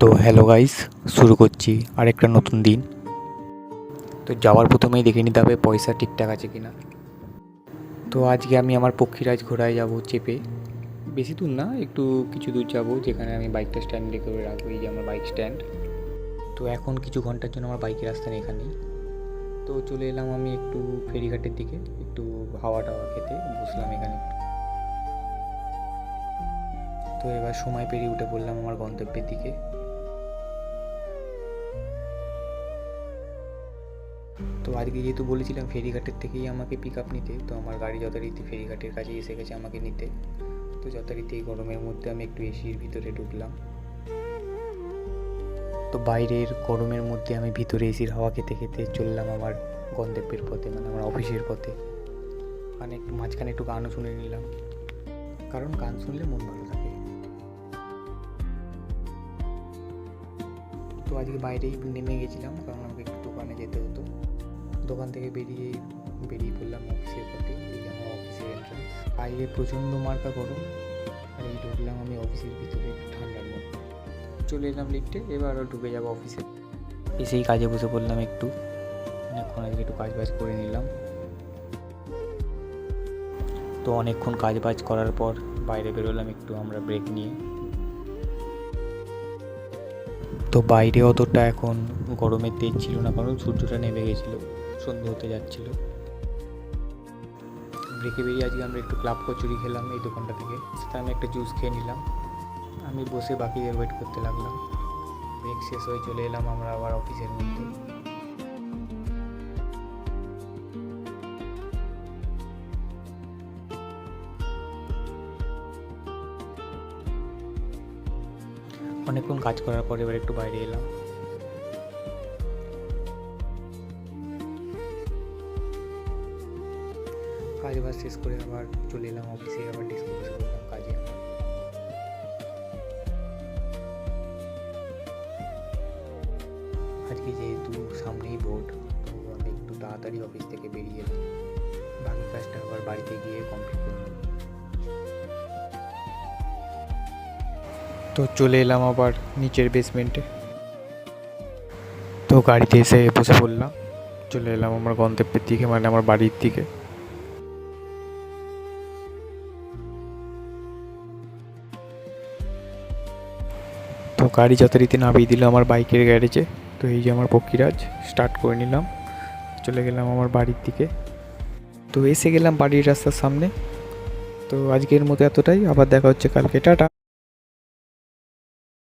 তো hello guys, শুরু করছি আরেকটা নতুন দিন। তো যাওয়ার প্রথমেই দেখে নিতে হবে পয়সা ঠিকঠাক আছে কিনা। তো আজকে আমি আমার পক্ষীরাজ ঘোড়ায় যাব চেপে। বেশি দূর না, একটু কিছু দূর যাব, যেখানে আমি বাইকটা স্ট্যান্ডে করে রাখবো। এই যে আমার বাইক স্ট্যান্ড। তো এখন কিছু ঘন্টার জন্য আমার বাইকের রাস্তা নেই এখানেই। তো চলে এলাম আমি একটু ফেরিঘাটের দিকে, একটু হাওয়া টাওয়া খেতে বসলাম এখানে একটু। তো এবার সময় পেরিয়ে উঠে পড়লাম আমার গন্তব্যের দিকে। তো আজকে যেহেতু বলেছিলাম ফেরিঘাটের থেকেই আমাকে পিক আপ নিতে, তো আমার গাড়ি যথারীতি ফেরিঘাটের কাছে এসে গেছে আমাকে নিতে। তো যথারীতি এই গরমের মধ্যে আমি একটু এসির ভিতরে ঢুকলাম। তো বাইরের গরমের মধ্যে আমি ভিতরে এসির হাওয়া খেতে খেতে চললাম আমার গন্তব্যের পথে, মানে আমার অফিসের পথে। মানে একটু মাঝখানে একটু গানও শুনে নিলাম, কারণ গান শুনলে মন ভালো থাকে। তো আজকে বাইরেই নেমে গেছিলাম, কারণ আমাকে একটু দোকানে যেতে হতো। দোকান থেকে বেরিয়ে পড়লাম অফিসের পথে। এই যে আমার অফিসের এন্ট্রান্স। বাইরে প্রচণ্ড মার্কা গরম, আর এই ঢুকলাম আমি অফিসের ভিতরে ঠান্ডার মধ্যে। চলে এলাম লিফটে, এবার আরও ঢুকে যাবো অফিসে। এসেই কাজে বসে পড়লাম একটু, অনেকক্ষণ আজকে একটু কাজ করে নিলাম। তো অনেকক্ষণ কাজ করার পর বাইরে বেরোলাম একটু আমরা ব্রেক নিয়ে। তো বাইরে অতটা এখন গরমের তেজ ছিল না, কারণ সূর্যটা নেমে গেছিলো, সন্ধে হতে যাচ্ছিলো। ব্রেকে বেরিয়ে আজকে আমরা একটু ক্লাব কচুরি খেলাম এই দোকানটা থেকে। সেটা আমি একটা জুস খেয়ে নিলাম। আমি বসে বাকিদের ওয়েট করতে লাগলাম। ব্রেক শেষ হয়ে চলে এলাম আমরা আবার অফিসের মধ্যে। অনেকক্ষণ কাজ করার পর এবার একটু বাইরে এলাম। কাজ বাজ শেষ করে আবার চলে এলাম অফিসে, আবার ডিসকাস করলাম কাজে। আজকে যেহেতু সামনেই ভোট, তো আমি একটু তাড়াতাড়ি অফিস থেকে বেরিয়ে এলাম। বাকি কাজটা আবার বাড়িতে গিয়ে কমপ্লিট করলাম। তো চলে এলাম আবার নিচের বেসমেন্টে। তো গাড়িতে এসে বসে পড়লাম। চলে এলাম আমার গন্তব্যের দিকে, মানে আমার বাড়ির দিকে। তো গাড়ি যথারীতি নামিয়ে দিল আমার বাইকের গ্যারেজে। তো এই যে আমার পক্ষীরাজ স্টার্ট করে নিলাম, চলে গেলাম আমার বাড়ির দিকে। তো এসে গেলাম বাড়ির রাস্তার সামনে। তো আজকের মতো এতটাই, আবার দেখা হচ্ছে কালকে, টাটা।